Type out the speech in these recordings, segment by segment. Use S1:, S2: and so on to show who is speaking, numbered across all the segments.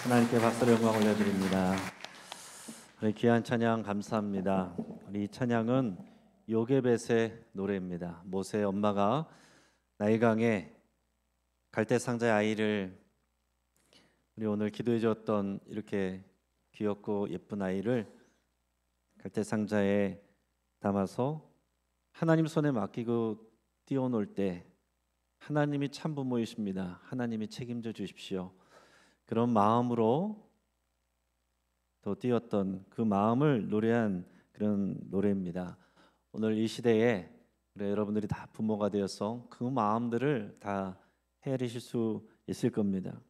S1: 하나님께 박수를 영광 올려드립니다. 우리 귀한 찬양 감사합니다. 우리 이 찬양은 요게벳의 노래입니다. 모세의 엄마가 나일강에 갈대 상자의 아이를, 우리 오늘 기도해 주었던 이렇게 귀엽고 예쁜 아이를 갈대 상자에 담아서 하나님 손에 맡기고 띄워놓을 때 하나님이 참 부모이십니다. 하나님이 책임져 주십시오. 그런 마음으로 더 띄웠던 그 마음을 노래한 그런 노래입니다. 오늘 이 시대에 여러분들이 다 부모가 되어서 그 마음들을 다 헤아리실 수 있을 겁니다.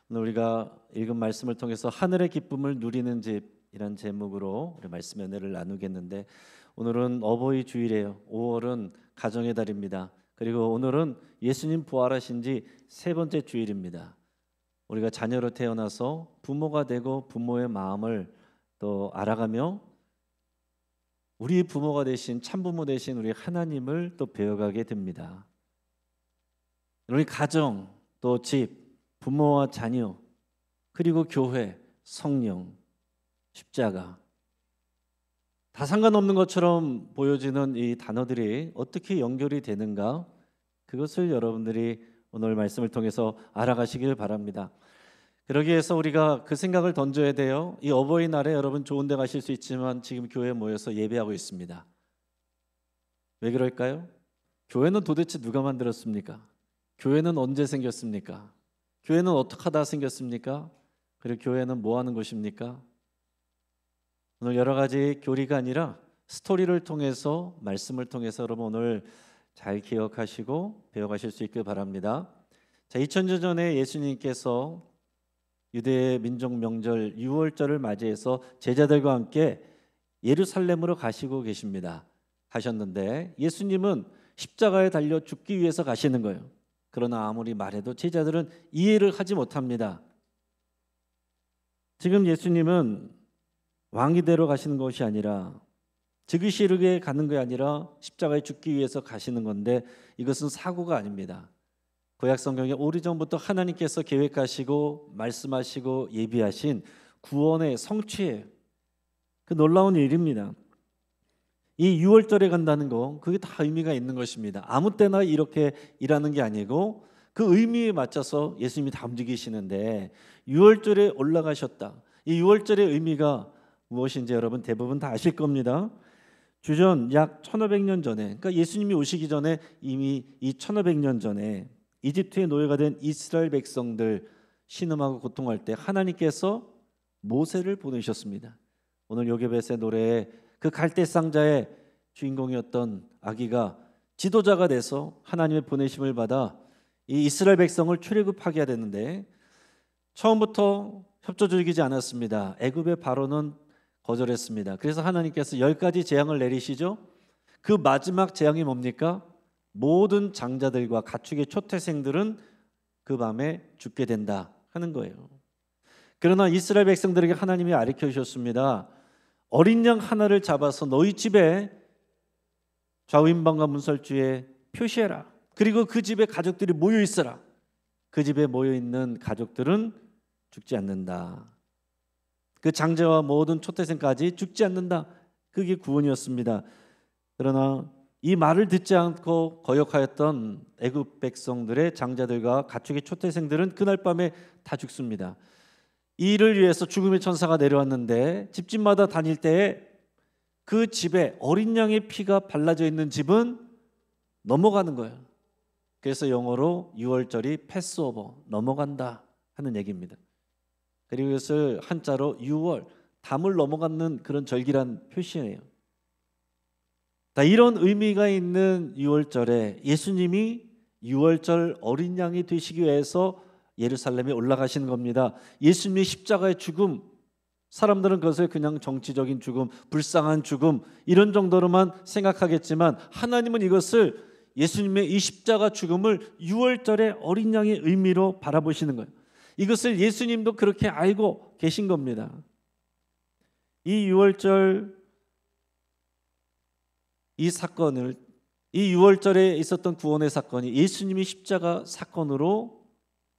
S1: 오늘 우리가 읽은 말씀을 통해서 하늘의 기쁨을 누리는 집이란 제목으로 우리 말씀 연회를 나누겠는데, 오늘은 어버이 주일이에요. 5월은 가정의 달입니다. 그리고 오늘은 예수님 부활하신 지 세 번째 주일입니다. 우리가 자녀로 태어나서 부모가 되고 부모의 마음을 또 알아가며 우리 부모가 되신 참부모 되신 우리 하나님을 또 배워가게 됩니다. 우리 가정, 또 집, 부모와 자녀, 그리고 교회, 성령, 십자가, 다 상관없는 것처럼 보여지는 이 단어들이 어떻게 연결이 되는가, 그것을 여러분들이 오늘 말씀을 통해서 알아가시길 바랍니다. 그러기 위해서 우리가 그 생각을 던져야 돼요. 이 어버이날에 여러분 좋은 데 가실 수 있지만 지금 교회에 모여서 예배하고 있습니다. 왜 그럴까요? 교회는 도대체 누가 만들었습니까? 교회는 언제 생겼습니까? 교회는 어떻게 하다 생겼습니까? 그리고 교회는 뭐 하는 곳입니까? 오늘 여러 가지 교리가 아니라 스토리를 통해서, 말씀을 통해서 여러분 오늘 잘 기억하시고 배워가실 수 있길 바랍니다. 자, 2000년 전에 예수님께서 유대의 민족 명절 유월절을 맞이해서 제자들과 함께 예루살렘으로 가시고 가셨는데 예수님은 십자가에 달려 죽기 위해서 가시는 거예요. 그러나 아무리 말해도 제자들은 이해를 하지 못합니다. 지금 예수님은 왕이 되러 가시는 것이 아니라, 즉위시르게 가는 게 아니라 십자가에 죽기 위해서 가시는 건데, 이것은 사고가 아닙니다. 구약 성경에 오래전부터 하나님께서 계획하시고 말씀하시고 예비하신 구원의 성취예요. 그 놀라운 일입니다. 이 6월절에 간다는 거, 그게 다 의미가 있는 것입니다. 아무 때나 이렇게 일하는 게 아니고 그 의미에 맞춰서 예수님이 다 움직이시는데, 6월절에 올라가셨다. 이 6월절의 의미가 무엇인지 여러분 대부분 다 아실 겁니다. 주전 약 1500년 전에, 그러니까 예수님이 오시기 전에 이미 이 1500년 전에 이집트의 노예가 된 이스라엘 백성들 신음하고 고통할 때 하나님께서 모세를 보내셨습니다. 오늘 요게벳의 노래에 그 갈대 상자의 주인공이었던 아기가 지도자가 돼서 하나님의 보내심을 받아 이 이스라엘 백성을 출애굽하게 해야 되는데, 처음부터 협조적이지 않았습니다. 애굽의 바로는 거절했습니다. 그래서 하나님께서 10가지 재앙을 내리시죠. 그 마지막 재앙이 뭡니까? 모든 장자들과 가축의 초태생들은 그 밤에 죽게 된다 하는 거예요. 그러나 이스라엘 백성들에게 하나님이 가르쳐 주셨습니다. 어린 양 하나를 잡아서 너희 집에 좌우인방과 문설주에 표시해라. 그리고 그 집에 가족들이 모여 있어라. 그 집에 모여 있는 가족들은 죽지 않는다. 그 장자와 모든 초태생까지 죽지 않는다. 그게 구원이었습니다. 그러나 이 말을 듣지 않고 거역하였던 애굽 백성들의 장자들과 가축의 초태생들은 그날 밤에 다 죽습니다. 이 일을 위해서 죽음의 천사가 내려왔는데, 집집마다 다닐 때에 그 집에 어린 양의 피가 발라져 있는 집은 넘어가는 거예요. 그래서 영어로 6월절이 패스오버, 넘어간다 하는 얘기입니다. 그리고 이것을 한자로 6월, 담을 넘어가는 그런 절기란 표시예요. 이런 의미가 있는 6월절에 예수님이 6월절 어린 양이 되시기 위해서 예루살렘에 올라가시는 겁니다. 예수님의 십자가의 죽음, 사람들은 그것을 그냥 정치적인 죽음, 불쌍한 죽음 이런 정도로만 생각하겠지만, 하나님은 이것을, 예수님의 이 십자가 죽음을 6월절의 어린 양의 의미로 바라보시는 거예요. 이것을 예수님도 그렇게 알고 계신 겁니다. 이 6월절, 이 사건을, 이 6월절에 있었던 구원의 사건이 예수님이 십자가 사건으로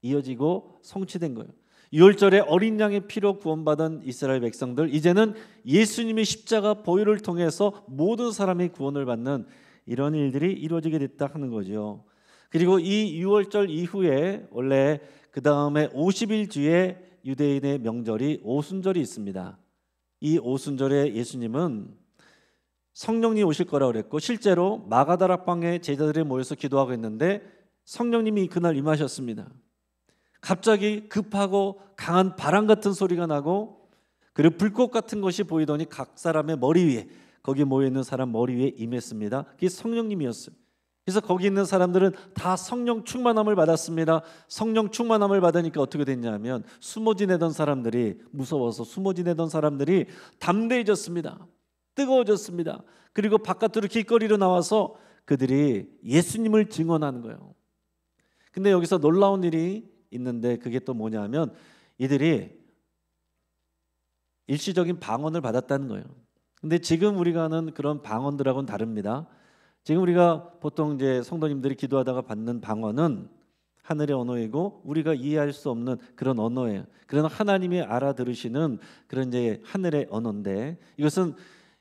S1: 이어지고 성취된 거예요. 유월절에 어린 양의 피로 구원받은 이스라엘 백성들, 이제는 예수님의 십자가 보혈을 통해서 모든 사람이 구원을 받는 이런 일들이 이루어지게 됐다 하는 거죠. 그리고 이 유월절 이후에 원래 그 다음에 50일 뒤에 유대인의 명절이 오순절이 있습니다. 이 오순절에 예수님은 성령이 오실 거라고 그랬고, 실제로 마가다락방에 제자들이 모여서 기도하고 있는데 성령님이 그날 임하셨습니다. 갑자기 급하고 강한 바람 같은 소리가 나고, 그리고 불꽃 같은 것이 보이더니 각 사람의 머리 위에, 거기 모여있는 사람 머리 위에 임했습니다. 그게 성령님이었어요. 그래서 거기 있는 사람들은 다 성령 충만함을 받았습니다. 성령 충만함을 받으니까 어떻게 됐냐면, 숨어 지내던 사람들이, 무서워서 숨어 지내던 사람들이 담대해졌습니다. 뜨거워졌습니다. 그리고 바깥으로 길거리로 나와서 그들이 예수님을 증언하는 거예요. 근데 여기서 놀라운 일이 있는데, 그게 또 뭐냐면 이들이 일시적인 방언을 받았다는 거예요. 근데 지금 우리가 하는 그런 방언들하고는 다릅니다. 지금 우리가 보통 이제 성도님들이 기도하다가 받는 방언은 하늘의 언어이고 우리가 이해할 수 없는 그런 언어예요. 그런 하나님이 알아들으시는 그런 이제 하늘의 언어인데, 이것은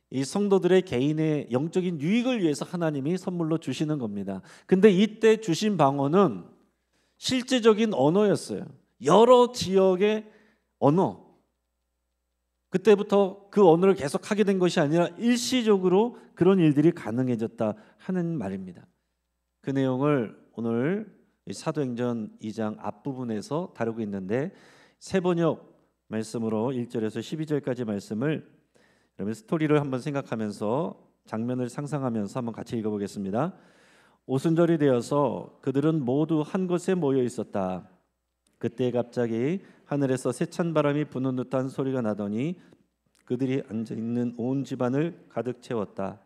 S1: 이 성도들의 개인의 영적인 유익을 위해서 하나님이 선물로 주시는 겁니다. 근데 이때 주신 방언은 실제적인 언어였어요. 여러 지역의 언어. 그때부터 그 언어를 계속 하게 된 것이 아니라 일시적으로 그런 일들이 가능해졌다 하는 말입니다. 그 내용을 오늘 사도행전 2장 앞부분에서 다루고 있는데, 세번역 말씀으로 1절에서 12절까지 말씀을 여러분 스토리를 한번 생각하면서 장면을 상상하면서 한번 같이 읽어보겠습니다. 오순절이 되어서 그들은 모두 한 곳에 모여 있었다. 그때 갑자기 하늘에서 세찬 바람이 부는 듯한 소리가 나더니 그들이 앉아있는 온 집안을 가득 채웠다.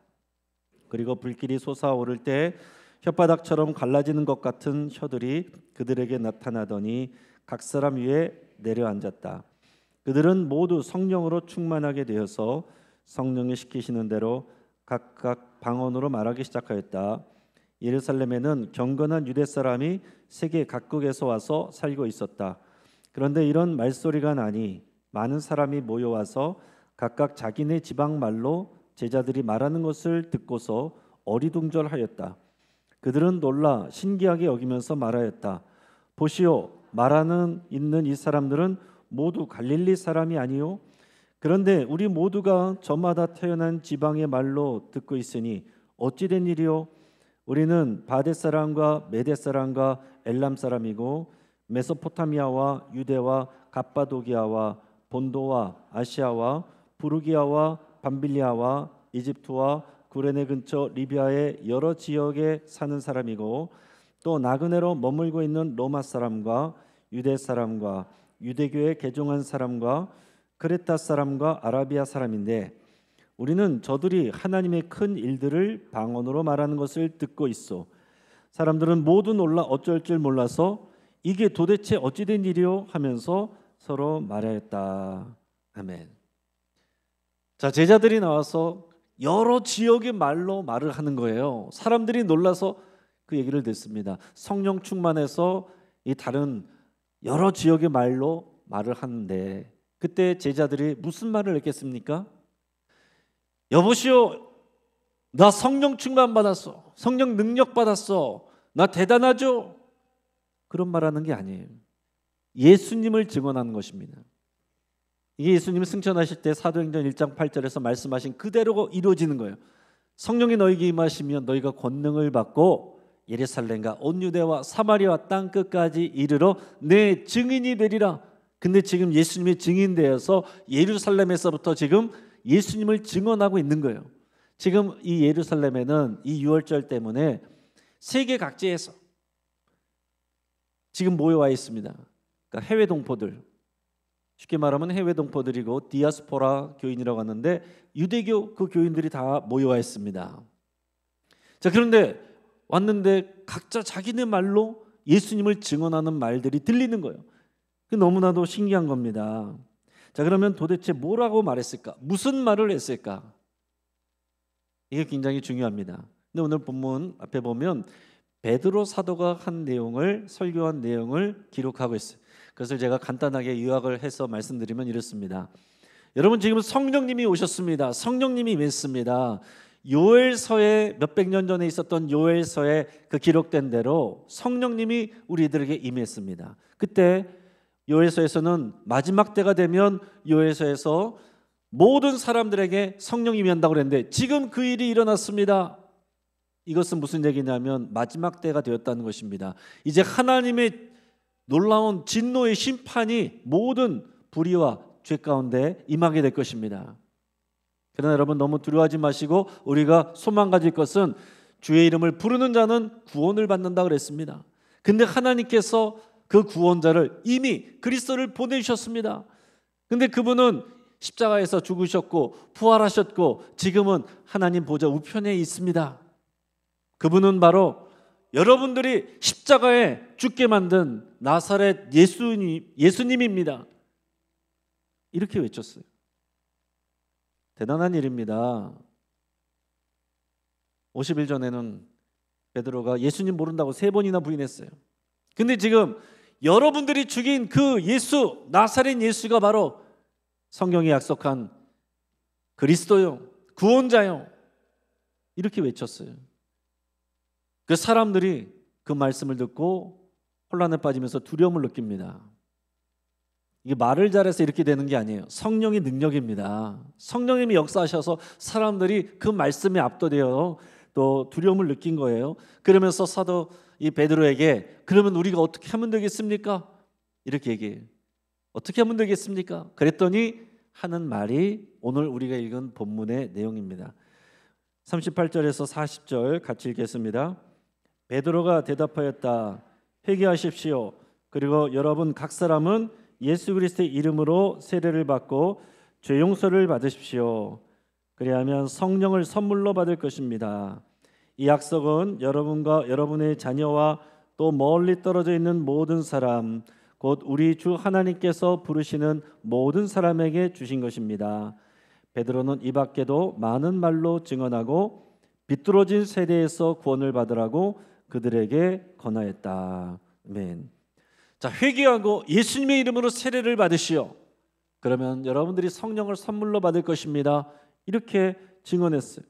S1: 그리고 불길이 솟아오를 때 혓바닥처럼 갈라지는 것 같은 혀들이 그들에게 나타나더니 각 사람 위에 내려앉았다. 그들은 모두 성령으로 충만하게 되어서 성령이 시키시는 대로 각각 방언으로 말하기 시작하였다. 예루살렘에는 경건한 유대 사람이 세계 각국에서 와서 살고 있었다. 그런데 이런 말소리가 나니 많은 사람이 모여와서 각각 자기네 지방 말로 제자들이 말하는 것을 듣고서 어리둥절하였다. 그들은 놀라 신기하게 여기면서 말하였다. 보시오, 말하는 있는 이 사람들은 모두 갈릴리 사람이 아니요? 그런데 우리 모두가 저마다 태어난 지방의 말로 듣고 있으니 어찌 된 일이요? 우리는 바데 사람과 메데 사람과 엘람 사람이고 메소포타미아와 유대와 갑바도기아와 본도와 아시아와 부르기아와 밤빌리아와 이집트와 구레네 근처 리비아의 여러 지역에 사는 사람이고, 또 나그네로 머물고 있는 로마 사람과 유대 사람과 유대교에 개종한 사람과 크레타 사람과 아라비아 사람인데, 우리는 저들이 하나님의 큰 일들을 방언으로 말하는 것을 듣고 있어. 사람들은 모두 놀라 어쩔 줄 몰라서 이게 도대체 어찌 된 일이요? 하면서 서로 말하였다. 아멘. 자, 제자들이 나와서 여러 지역의 말로 말을 하는 거예요. 사람들이 놀라서 그 얘기를 듣습니다. 성령 충만해서 이 다른 여러 지역의 말로 말을 하는데, 그때 제자들이 무슨 말을 했겠습니까? 여보시오, 나 성령 충만 받았어. 성령 능력 받았어. 나 대단하죠? 그런 말하는 게 아니에요. 예수님을 증언하는 것입니다. 이게 예수님이 승천하실 때 사도행전 1장 8절에서 말씀하신 그대로 이루어지는 거예요. 성령이 너희에게 임하시면 너희가 권능을 받고 예루살렘과 온 유대와 사마리아 땅 끝까지 이르러 내 증인이 되리라. 근데 지금 예수님이 증인되어서 예루살렘에서부터 지금 예수님을 증언하고 있는 거예요. 지금 이 예루살렘에는 이 유월절 때문에 세계 각지에서 지금 모여와 있습니다. 그러니까 해외 동포들, 쉽게 말하면 해외 동포들이고 디아스포라 교인이라고 하는데 유대교 그 교인들이 다 모여와 있습니다. 자, 그런데 왔는데 각자 자기네 말로 예수님을 증언하는 말들이 들리는 거예요. 너무나도 신기한 겁니다. 자, 그러면 도대체 뭐라고 말했을까? 무슨 말을 했을까? 이게 굉장히 중요합니다. 근데 오늘 본문 앞에 보면 베드로 사도가 한 내용을, 설교한 내용을 기록하고 있어요. 그것을 제가 간단하게 요약을 해서 말씀드리면 이렇습니다. 여러분, 지금 성령님이 오셨습니다. 성령님이 임했습니다. 요엘서에 몇백 년 전에 있었던 요엘서에 그 기록된 대로 성령님이 우리들에게 임했습니다. 그때 요엘서에서는 마지막 때가 되면 요엘서에서 모든 사람들에게 성령이 임한다고 그랬는데 지금 그 일이 일어났습니다. 이것은 무슨 얘기냐면 마지막 때가 되었다는 것입니다. 이제 하나님의 놀라운 진노의 심판이 모든 불의와 죄 가운데 임하게 될 것입니다. 그러나 여러분, 너무 두려워하지 마시고 우리가 소망 가질 것은 주의 이름을 부르는 자는 구원을 받는다 그랬습니다. 근데 하나님께서 그 구원자를 이미 그리스도를 보내주셨습니다. 근데 그분은 십자가에서 죽으셨고 부활하셨고 지금은 하나님 보좌 우편에 있습니다. 그분은 바로 여러분들이 십자가에 죽게 만든 나사렛 예수님입니다. 이렇게 외쳤어요. 대단한 일입니다. 50일 전에는 베드로가 예수님 모른다고 3번이나 부인했어요. 근데 지금 여러분들이 죽인 그 예수, 나사렛 예수가 바로 성경이 약속한 그리스도요, 구원자요, 이렇게 외쳤어요. 그 사람들이 그 말씀을 듣고 혼란에 빠지면서 두려움을 느낍니다. 이게 말을 잘해서 이렇게 되는 게 아니에요. 성령의 능력입니다. 성령님이 역사하셔서 사람들이 그 말씀에 압도되어 또 두려움을 느낀 거예요. 그러면서 사도 이 베드로에게 그러면 우리가 어떻게 하면 되겠습니까? 이렇게 얘기해요. 어떻게 하면 되겠습니까? 그랬더니 하는 말이 오늘 우리가 읽은 본문의 내용입니다. 38절에서 40절 같이 읽겠습니다. 베드로가 대답하였다. 회개하십시오. 그리고 여러분 각 사람은 예수 그리스도의 이름으로 세례를 받고 죄 용서를 받으십시오. 그리하면 성령을 선물로 받을 것입니다. 이 약속은 여러분과 여러분의 자녀와 또 멀리 떨어져 있는 모든 사람, 곧 우리 주 하나님께서 부르시는 모든 사람에게 주신 것입니다. 베드로는 이 밖에도 많은 말로 증언하고 비뚤어진 세대에서 구원을 받으라고 그들에게 권하였다. 아멘. 자, 회개하고 예수님의 이름으로 세례를 받으시오. 그러면 여러분들이 성령을 선물로 받을 것입니다. 이렇게 증언했어요.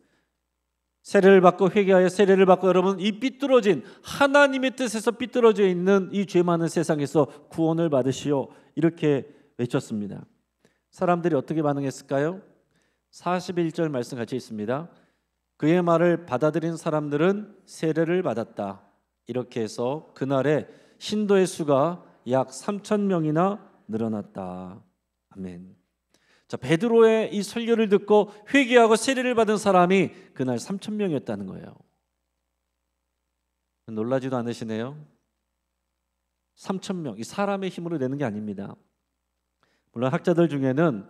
S1: 세례를 받고 회개하여 세례를 받고 여러분 이 삐뚤어진 하나님의 뜻에서 삐뚤어져 있는 이 죄 많은 세상에서 구원을 받으시오. 이렇게 외쳤습니다. 사람들이 어떻게 반응했을까요? 41절 말씀 같이 있습니다. 그의 말을 받아들인 사람들은 세례를 받았다. 이렇게 해서 그날에 신도의 수가 약 3,000명이나 늘어났다. 아멘. 자, 베드로의 이 설교를 듣고 회개하고 세례를 받은 사람이 그날 3,000명이었다는 거예요. 놀라지도 않으시네요. 3,000명, 이 사람의 힘으로 되는 게 아닙니다. 물론 학자들 중에는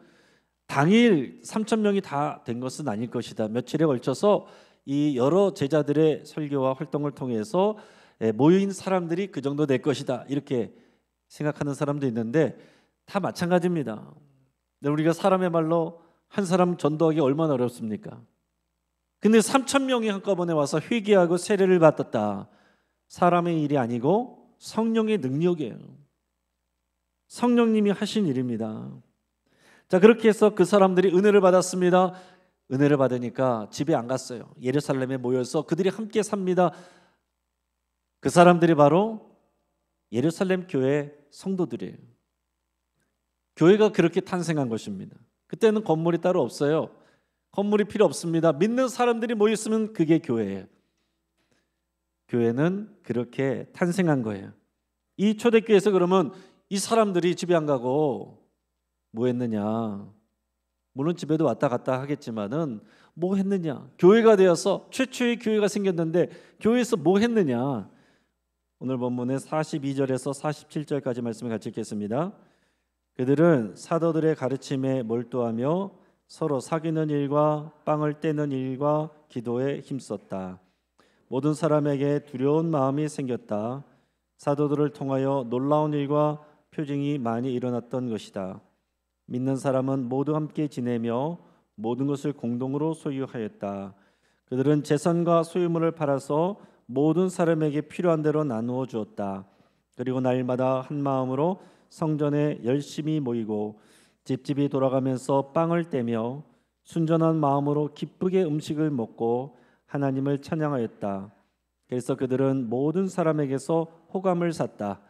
S1: 당일 3,000명이 다 된 것은 아닐 것이다. 며칠에 걸쳐서 이 여러 제자들의 설교와 활동을 통해서 모인 사람들이 그 정도 될 것이다. 이렇게 생각하는 사람도 있는데 다 마찬가지입니다. 우리가 사람의 말로 한 사람 전도하기 얼마나 어렵습니까? 근데 3,000명이 한꺼번에 와서 회개하고 세례를 받았다. 사람의 일이 아니고 성령의 능력이에요. 성령님이 하신 일입니다. 자, 그렇게 해서 그 사람들이 은혜를 받았습니다. 은혜를 받으니까 집에 안 갔어요. 예루살렘에 모여서 그들이 함께 삽니다. 그 사람들이 바로 예루살렘 교회 성도들이에요. 교회가 그렇게 탄생한 것입니다. 그때는 건물이 따로 없어요. 건물이 필요 없습니다. 믿는 사람들이 모였으면 그게 교회예요. 교회는 그렇게 탄생한 거예요. 이 초대교회에서 그러면 이 사람들이 집에 안 가고 뭐 했느냐? 물론 집에도 왔다 갔다 하겠지만은 뭐 했느냐? 교회가 되어서 최초의 교회가 생겼는데 교회에서 뭐 했느냐? 오늘 본문의 42절에서 47절까지 말씀을 같이 읽겠습니다. 그들은 사도들의 가르침에 몰두하며 서로 사귀는 일과 빵을 떼는 일과 기도에 힘썼다. 모든 사람에게 두려운 마음이 생겼다. 사도들을 통하여 놀라운 일과 표징이 많이 일어났던 것이다. 믿는 사람은 모두 함께 지내며 모든 것을 공동으로 소유하였다. 그들은 재산과 소유물을 팔아서 모든 사람에게 필요한 대로 나누어 주었다. 그리고 날마다 한 마음으로 성전에 열심히 모이고 집집이 돌아가면서 빵을 떼며 순전한 마음으로 기쁘게 음식을 먹고 하나님을 찬양하였다. 그래서 그들은 모든 사람에게서 호감을 샀다.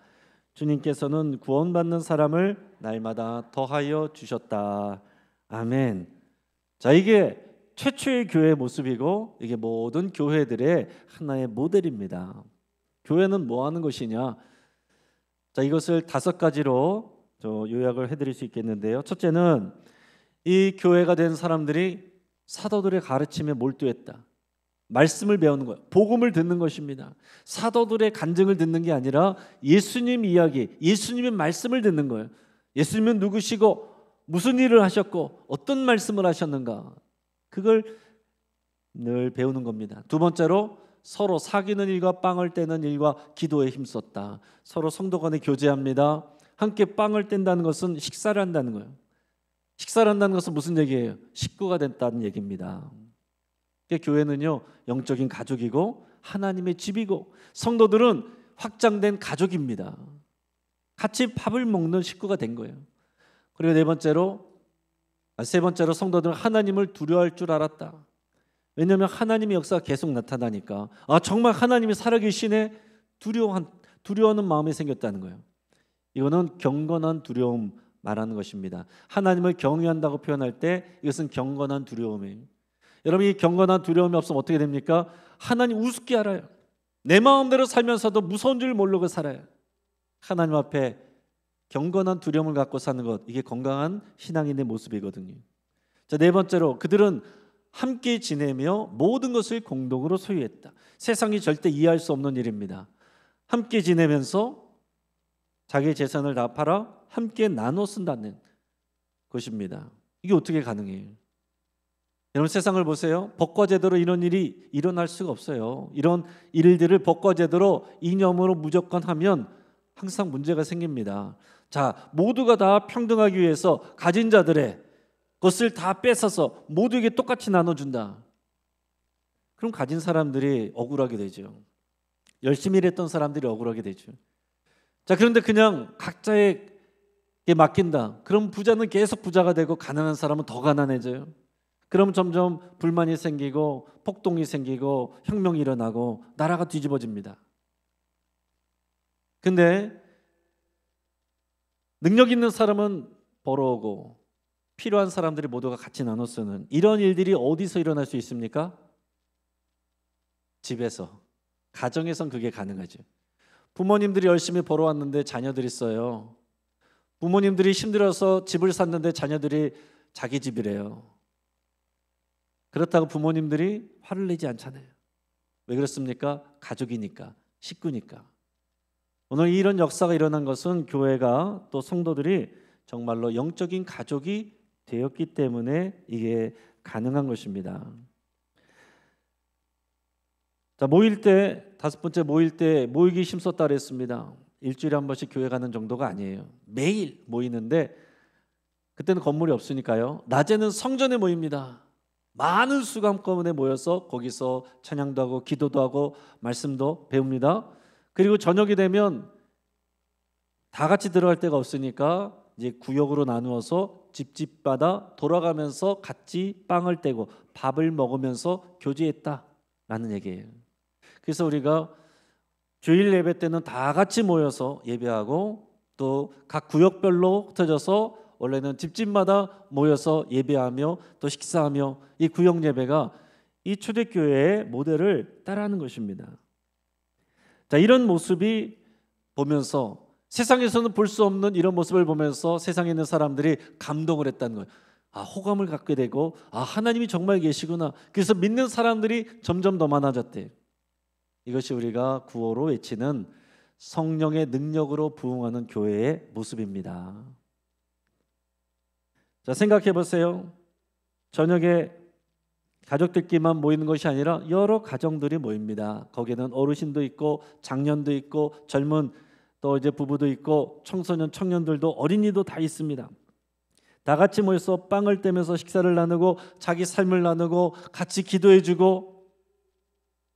S1: 주님께서는 구원받는 사람을 날마다 더하여 주셨다. 아멘. 자, 이게 최초의 교회의 모습이고 이게 모든 교회들의 하나의 모델입니다. 교회는 뭐 하는 것이냐? 자, 이것을 5가지로 요약을 해드릴 수 있겠는데요. 첫째는 이 교회가 된 사람들이 사도들의 가르침에 몰두했다. 말씀을 배우는 거예요. 복음을 듣는 것입니다. 사도들의 간증을 듣는 게 아니라 예수님 이야기, 예수님의 말씀을 듣는 거예요. 예수님은 누구시고 무슨 일을 하셨고 어떤 말씀을 하셨는가, 그걸 늘 배우는 겁니다. 두 번째로 서로 사귀는 일과 빵을 떼는 일과 기도에 힘썼다. 서로 성도 간에 교제합니다. 함께 빵을 뗀다는 것은 식사를 한다는 거예요. 식사를 한다는 것은 무슨 얘기예요? 식구가 됐다는 얘기입니다. 교회는요, 영적인 가족이고 하나님의 집이고 성도들은 확장된 가족입니다. 같이 밥을 먹는 식구가 된 거예요. 그리고 세 번째로 성도들은 하나님을 두려워할 줄 알았다. 왜냐하면 하나님의 역사가 계속 나타나니까 정말 하나님이 살아계시네, 두려워하는 마음이 생겼다는 거예요. 이거는 경건한 두려움 말하는 것입니다. 하나님을 경외한다고 표현할 때 이것은 경건한 두려움이에요. 여러분, 이 경건한 두려움이 없으면 어떻게 됩니까? 하나님 우습게 알아요. 내 마음대로 살면서도 무서운 줄 모르고 살아요. 하나님 앞에 경건한 두려움을 갖고 사는 것, 이게 건강한 신앙인의 모습이거든요. 자, 네 번째로 그들은 함께 지내며 모든 것을 공동으로 소유했다. 세상이 절대 이해할 수 없는 일입니다. 함께 지내면서 자기 재산을 다 팔아 함께 나눠 쓴다는 것입니다. 이게 어떻게 가능해요? 여러분, 세상을 보세요. 법과 제대로 이런 일이 일어날 수가 없어요. 이런 일들을 법과 제대로 이념으로 무조건 하면 항상 문제가 생깁니다. 자, 모두가 다 평등하기 위해서 가진 자들의 것을 다 뺏어서 모두에게 똑같이 나눠준다. 그럼 가진 사람들이 억울하게 되죠. 열심히 일했던 사람들이 억울하게 되죠. 자, 그런데 그냥 각자에게 맡긴다. 그럼 부자는 계속 부자가 되고 가난한 사람은 더 가난해져요. 그럼 점점 불만이 생기고 폭동이 생기고 혁명이 일어나고 나라가 뒤집어집니다. 근데 능력 있는 사람은 벌어오고 필요한 사람들이 모두가 같이 나눠 쓰는 이런 일들이 어디서 일어날 수 있습니까? 집에서, 가정에선 그게 가능하죠. 부모님들이 열심히 벌어왔는데 자녀들이 써요. 부모님들이 힘들어서 집을 샀는데 자녀들이 자기 집이래요. 그렇다고 부모님들이 화를 내지 않잖아요. 왜 그렇습니까? 가족이니까, 식구니까. 오늘 이런 역사가 일어난 것은 교회가 또 성도들이 정말로 영적인 가족이 되었기 때문에 이게 가능한 것입니다. 자, 모일 때, 5번째 모일 때 모이기 힘썼다 그랬습니다. 일주일에 한 번씩 교회 가는 정도가 아니에요. 매일 모이는데 그때는 건물이 없으니까요. 낮에는 성전에 모입니다. 많은 수가 한꺼번에 모여서 거기서 찬양도 하고 기도도 하고 말씀도 배웁니다. 그리고 저녁이 되면 다 같이 들어갈 데가 없으니까 이제 구역으로 나누어서 집집마다 돌아가면서 같이 빵을 떼고 밥을 먹으면서 교제했다라는 얘기예요. 그래서 우리가 주일 예배 때는 다 같이 모여서 예배하고 또 각 구역별로 흩어져서 원래는 집집마다 모여서 예배하며 또 식사하며 이 구역 예배가 이 초대교회의 모델을 따라하는 것입니다. 자, 이런 모습이 보면서 세상에서는 볼 수 없는 이런 모습을 보면서 세상에 있는 사람들이 감동을 했다는 거예요. 호감을 갖게 되고 하나님이 정말 계시구나. 그래서 믿는 사람들이 점점 더 많아졌대요. 이것이 우리가 구호로 외치는 성령의 능력으로 부흥하는 교회의 모습입니다. 자, 생각해 보세요. 저녁에 가족들끼리만 모이는 것이 아니라 여러 가정들이 모입니다. 거기에는 어르신도 있고 장년도 있고 젊은 또 이제 부부도 있고 청소년 청년들도 어린이도 다 있습니다. 다 같이 모여서 빵을 떼면서 식사를 나누고 자기 삶을 나누고 같이 기도해주고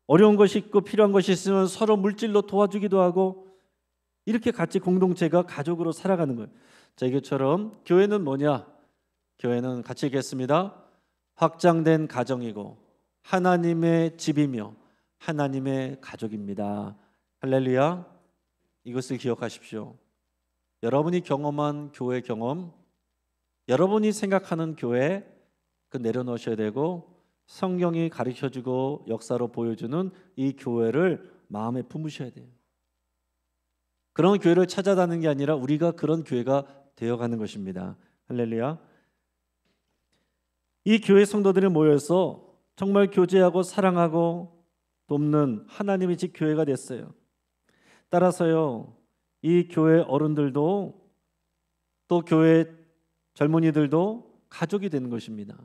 S1: 어려운 것이 있고 필요한 것이 있으면 서로 물질로 도와주기도 하고 이렇게 같이 공동체가 가족으로 살아가는 거예요. 자, 이것처럼 교회는 뭐냐? 교회는 같이 얘기했습니다. 확장된 가정이고 하나님의 집이며 하나님의 가족입니다. 할렐루야. 이것을 기억하십시오. 여러분이 경험한 교회 경험, 여러분이 생각하는 교회, 그 내려놓으셔야 되고, 성경이 가르쳐주고 역사로 보여주는 이 교회를 마음에 품으셔야 돼요. 그런 교회를 찾아다니는 게 아니라 우리가 그런 교회가 되어가는 것입니다. 할렐루야. 이 교회 성도들이 모여서 정말 교제하고 사랑하고 돕는 하나님의 집 교회가 됐어요. 따라서요, 이 교회 어른들도 또 교회 젊은이들도 가족이 되는 것입니다.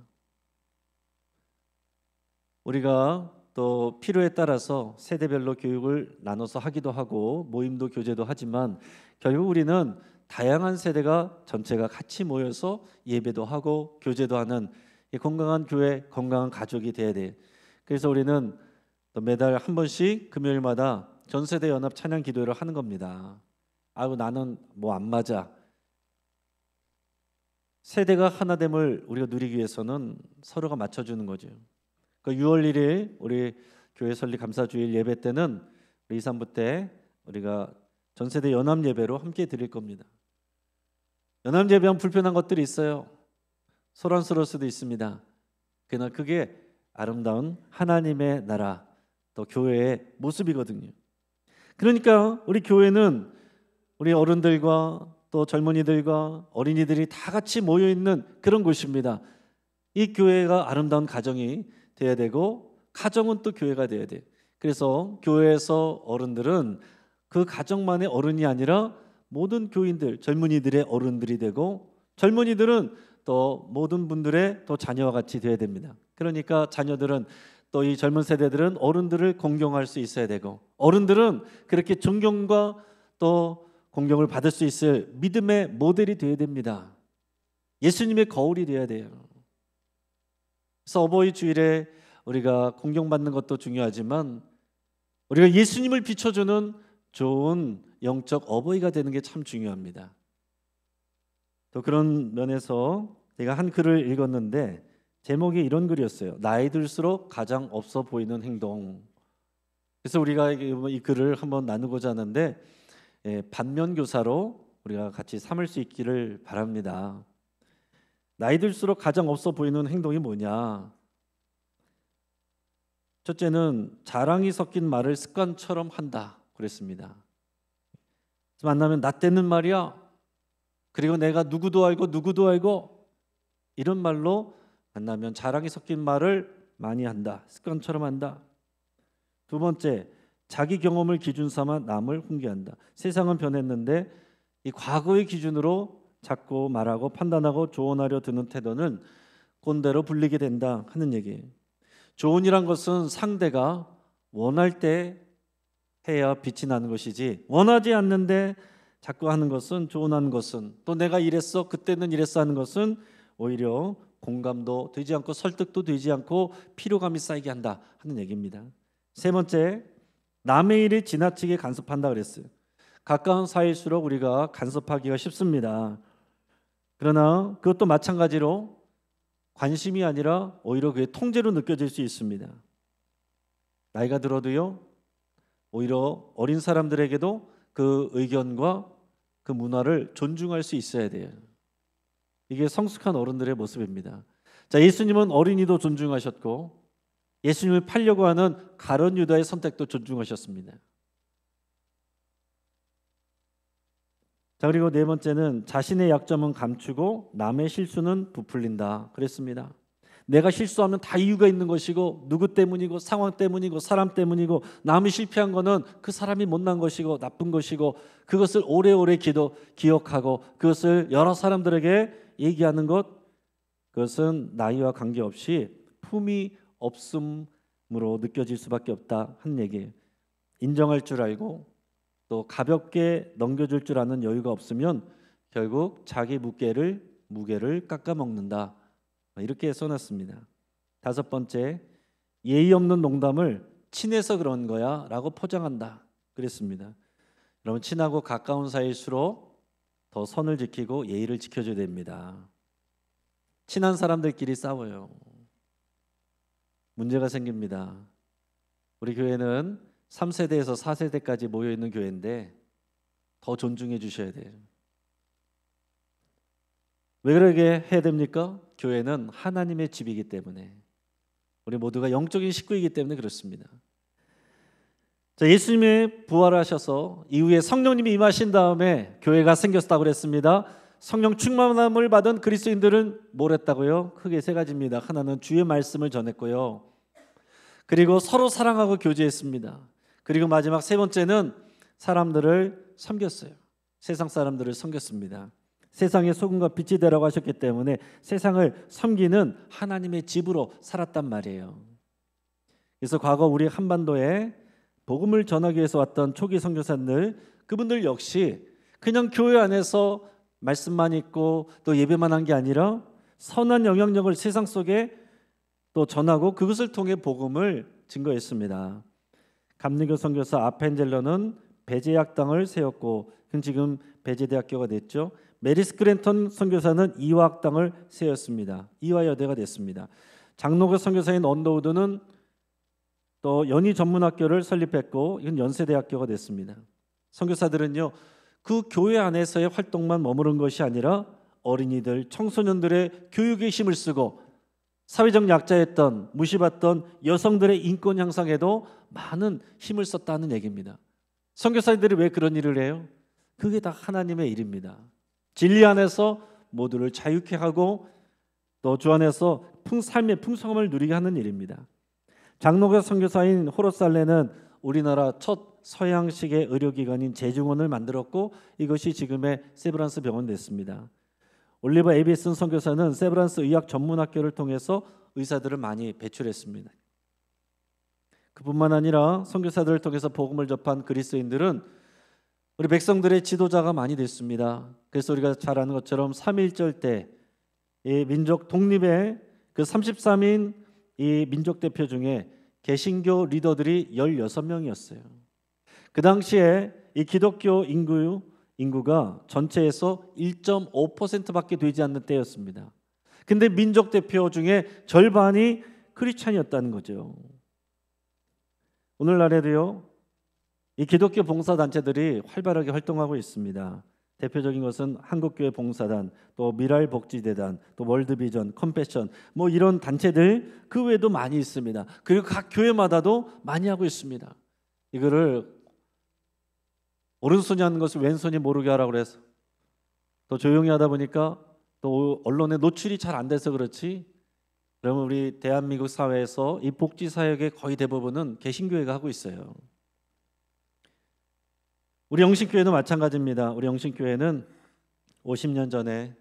S1: 우리가 또 필요에 따라서 세대별로 교육을 나눠서 하기도 하고 모임도 교제도 하지만 결국 우리는 다양한 세대가 전체가 같이 모여서 예배도 하고 교제도 하는 건강한 교회, 건강한 가족이 돼야 돼. 그래서 우리는 또 매달 한 번씩 금요일마다 전세대 연합 찬양 기도회를 하는 겁니다. 아이고 나는 뭐 안 맞아. 세대가 하나됨을 우리가 누리기 위해서는 서로가 맞춰주는 거죠. 그 6월 1일 우리 교회 설립 감사주일 예배 때는 우리 이산부 때 우리가 전세대 연합 예배로 함께 드릴 겁니다. 연합 예배하면 불편한 것들이 있어요. 소란스러울 수도 있습니다. 그러나 그게 아름다운 하나님의 나라 또 교회의 모습이거든요. 그러니까 우리 교회는 우리 어른들과 또 젊은이들과 어린이들이 다 같이 모여있는 그런 곳입니다. 이 교회가 아름다운 가정이 돼야 되고 가정은 또 교회가 돼야 돼요. 그래서 교회에서 어른들은 그 가정만의 어른이 아니라 모든 교인들, 젊은이들의 어른들이 되고 젊은이들은 또 모든 분들의 또 자녀와 같이 돼야 됩니다. 그러니까 자녀들은 또 이 젊은 세대들은 어른들을 공경할 수 있어야 되고 어른들은 그렇게 존경과 또 공경을 받을 수 있을 믿음의 모델이 되어야 됩니다. 예수님의 거울이 되어야 돼요. 그래서 어버이 주일에 우리가 공경받는 것도 중요하지만 우리가 예수님을 비춰주는 좋은 영적 어버이가 되는 게 참 중요합니다. 또 그런 면에서 제가 한 글을 읽었는데 제목이 이런 글이었어요. 나이 들수록 가장 없어 보이는 행동. 그래서 우리가 이 글을 한번 나누고자 하는데 반면교사로 우리가 같이 삼을 수 있기를 바랍니다. 나이 들수록 가장 없어 보이는 행동이 뭐냐? 첫째는 자랑이 섞인 말을 습관처럼 한다 그랬습니다. 만나면 나 때는 말이야. 그리고 내가 누구도 알고 이런 말로 만나면 자랑이 섞인 말을 많이 한다. 습관처럼 한다. 두 번째, 자기 경험을 기준 삼아 남을 훈계한다. 세상은 변했는데 이 과거의 기준으로 자꾸 말하고 판단하고 조언하려 드는 태도는 꼰대로 불리게 된다 하는 얘기예요. 조언이란 것은 상대가 원할 때 해야 빛이 나는 것이지 원하지 않는데 자꾸 하는 것은 조언하는 것은 또 내가 이랬어 그때는 이랬어 하는 것은 오히려 공감도 되지 않고 설득도 되지 않고 피로감이 쌓이게 한다 하는 얘기입니다. 세 번째, 남의 일을 지나치게 간섭한다 그랬어요. 가까운 사이일수록 우리가 간섭하기가 쉽습니다. 그러나 그것도 마찬가지로 관심이 아니라 오히려 그게 통제로 느껴질 수 있습니다. 나이가 들어도요 오히려 어린 사람들에게도 그 의견과 그 문화를 존중할 수 있어야 돼요. 이게 성숙한 어른들의 모습입니다. 자, 예수님은 어린이도 존중하셨고 예수님을 팔려고 하는 가룟 유다의 선택도 존중하셨습니다. 자, 그리고 네 번째는 자신의 약점은 감추고 남의 실수는 부풀린다 그랬습니다. 내가 실수하면 다 이유가 있는 것이고 누구 때문이고 상황 때문이고 사람 때문이고 남이 실패한 거는 그 사람이 못난 것이고 나쁜 것이고 그것을 오래오래 기억하고 그것을 여러 사람들에게 얘기하는 것, 그것은 나이와 관계없이 품이 없음으로 느껴질 수밖에 없다 하는 얘기예요. 인정할 줄 알고 또 가볍게 넘겨줄 줄 아는 여유가 없으면 결국 자기 무게를 깎아먹는다. 이렇게 써놨습니다. 다섯 번째, 예의 없는 농담을 친해서 그런 거야 라고 포장한다 그랬습니다. 여러분, 친하고 가까운 사이일수록 더 선을 지키고 예의를 지켜줘야 됩니다. 친한 사람들끼리 싸워요. 문제가 생깁니다. 우리 교회는 3세대에서 4세대까지 모여있는 교회인데 더 존중해 주셔야 돼요. 왜 그러게 해야 됩니까? 교회는 하나님의 집이기 때문에, 우리 모두가 영적인 식구이기 때문에 그렇습니다. 자, 예수님이 부활하셔서 이후에 성령님이 임하신 다음에 교회가 생겼다고 그랬습니다. 성령 충만함을 받은 그리스도인들은 뭘 했다고요? 크게 세 가지입니다. 하나는 주의 말씀을 전했고요. 그리고 서로 사랑하고 교제했습니다. 그리고 마지막 세 번째는 사람들을 섬겼어요. 세상 사람들을 섬겼습니다. 세상의 소금과 빛이 되라고 하셨기 때문에 세상을 섬기는 하나님의 집으로 살았단 말이에요. 그래서 과거 우리 한반도에 복음을 전하기 위해서 왔던 초기 선교사들, 그분들 역시 그냥 교회 안에서 말씀만 있고 또 예배만 한 게 아니라 선한 영향력을 세상 속에 또 전하고 그것을 통해 복음을 증거했습니다. 감리교 선교사 아펜젤러는 배제학당을 세웠고 지금 배제대학교가 됐죠. 메리스 크랜턴 선교사는 이화학당을 세웠습니다. 이화여대가 됐습니다. 장로교 선교사인 언더우드는 또 연희 전문학교를 설립했고 이건 연세대학교가 됐습니다. 선교사들은요, 그 교회 안에서의 활동만 머무른 것이 아니라 어린이들, 청소년들의 교육에 힘을 쓰고 사회적 약자였던, 무시받던 여성들의 인권 향상에도 많은 힘을 썼다는 얘기입니다. 선교사들이 왜 그런 일을 해요? 그게 다 하나님의 일입니다. 진리 안에서 모두를 자유케 하고 또 주 안에서 삶의 풍성함을 누리게 하는 일입니다. 장로교 선교사인 호로살레는 우리나라 첫 서양식의 의료기관인 재중원을 만들었고 이것이 지금의 세브란스 병원 됐습니다. 올리버 에비슨 선교사는 세브란스 의학 전문학교를 통해서 의사들을 많이 배출했습니다. 그뿐만 아니라 선교사들을 통해서 복음을 접한 그리스도인들은 우리 백성들의 지도자가 많이 됐습니다. 그래서 우리가 잘 아는 것처럼 3.1절 때 이 민족 독립의 그 33인 이 민족 대표 중에 개신교 리더들이 16명이었어요. 그 당시에 이 기독교 인구가 전체에서 1.5%밖에 되지 않는 때였습니다. 근데 민족 대표 중에 절반이 크리스찬이었다는 거죠. 오늘날에도요, 이 기독교 봉사단체들이 활발하게 활동하고 있습니다. 대표적인 것은 한국교회 봉사단, 또 미랄복지대단, 또 월드비전, 컴패션 뭐 이런 단체들 그 외에도 많이 있습니다. 그리고 각 교회마다도 많이 하고 있습니다. 이거를 오른손이 하는 것을 왼손이 모르게 하라고 그래서 또 조용히 하다 보니까 또 언론에 노출이 잘 안 돼서 그렇지, 그러면 우리 대한민국 사회에서 이 복지 사역의 거의 대부분은 개신교회가 하고 있어요. 우리 영신교회도 마찬가지입니다. 우리 영신교회는 50년 전에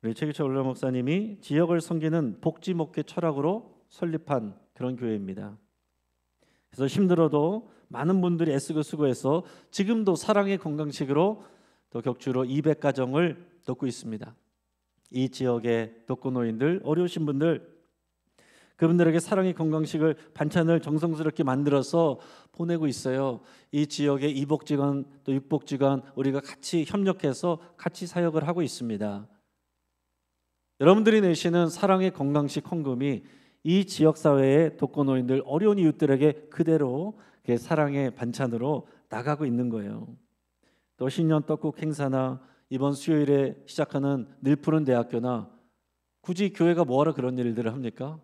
S1: 우리 최규철 원로 목사님이 지역을 섬기는 복지 목회 철학으로 설립한 그런 교회입니다. 그래서 힘들어도 많은 분들이 애쓰고 수고해서 지금도 사랑의 건강식으로 또 격주로 200가정을 돕고 있습니다. 이 지역의 독거노인들, 어려우신 분들, 그분들에게 사랑의 건강식을 반찬을 정성스럽게 만들어서 보내고 있어요. 이 지역의 이복지관 또 육복지관 우리가 같이 협력해서 같이 사역을 하고 있습니다. 여러분들이 내시는 사랑의 건강식 헌금이 이 지역 사회의 독거노인들, 어려운 이웃들에게 그대로 사랑의 반찬으로 나가고 있는 거예요. 또 신년 떡국 행사나 이번 수요일에 시작하는 늘푸른 대학교나 굳이 교회가 뭐하러 그런 일들을 합니까?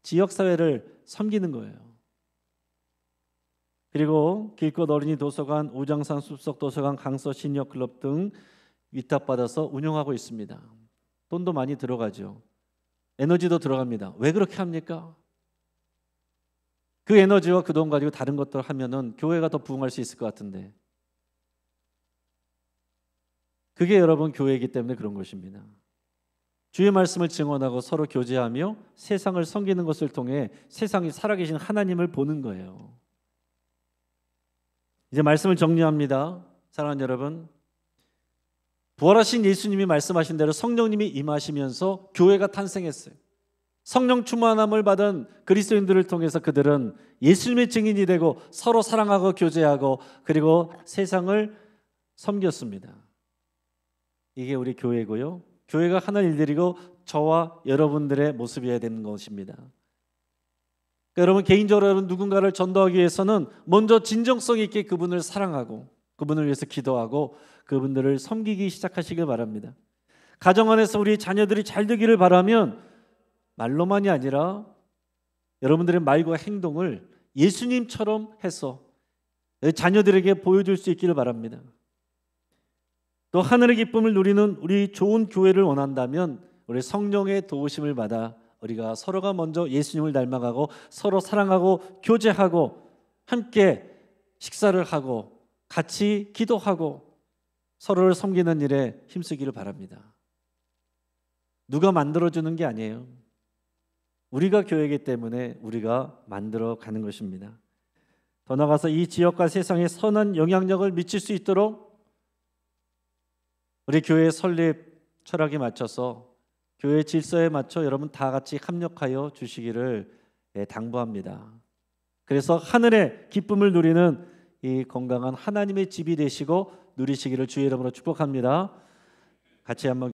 S1: 지역사회를 섬기는 거예요. 그리고 길꽃 어린이 도서관, 우장산 숲속 도서관, 강서 시니어클럽 등 위탁받아서 운영하고 있습니다. 돈도 많이 들어가죠. 에너지도 들어갑니다. 왜 그렇게 합니까? 그 에너지와 그 돈 가지고 다른 것들 하면은 교회가 더 부흥할 수 있을 것 같은데, 그게 여러분 교회이기 때문에 그런 것입니다. 주의 말씀을 증언하고 서로 교제하며 세상을 섬기는 것을 통해 세상이 살아계신 하나님을 보는 거예요. 이제 말씀을 정리합니다. 사랑하는 여러분, 부활하신 예수님이 말씀하신 대로 성령님이 임하시면서 교회가 탄생했어요. 성령 충만함을 받은 그리스도인들을 통해서 그들은 예수님의 증인이 되고 서로 사랑하고 교제하고 그리고 세상을 섬겼습니다. 이게 우리 교회고요. 교회가 하는 일들이고 저와 여러분들의 모습이어야 되는 것입니다. 그러니까 여러분 개인적으로 여러분 누군가를 전도하기 위해서는 먼저 진정성 있게 그분을 사랑하고 그분을 위해서 기도하고 그분들을 섬기기 시작하시길 바랍니다. 가정 안에서 우리 자녀들이 잘 되기를 바라면 말로만이 아니라 여러분들의 말과 행동을 예수님처럼 해서 자녀들에게 보여줄 수 있기를 바랍니다. 또 하늘의 기쁨을 누리는 우리 좋은 교회를 원한다면 우리 성령의 도우심을 받아 우리가 서로가 먼저 예수님을 닮아가고 서로 사랑하고 교제하고 함께 식사를 하고 같이 기도하고 서로를 섬기는 일에 힘쓰기를 바랍니다. 누가 만들어주는 게 아니에요. 우리가 교회이기 때문에 우리가 만들어 가는 것입니다. 더 나아가서 이 지역과 세상에 선한 영향력을 미칠 수 있도록 우리 교회 설립 철학에 맞춰서 교회 질서에 맞춰 여러분 다 같이 협력하여 주시기를 당부합니다. 그래서 하늘의 기쁨을 누리는 이 건강한 하나님의 집이 되시고 누리시기를 주의 이름으로 축복합니다. 같이 한번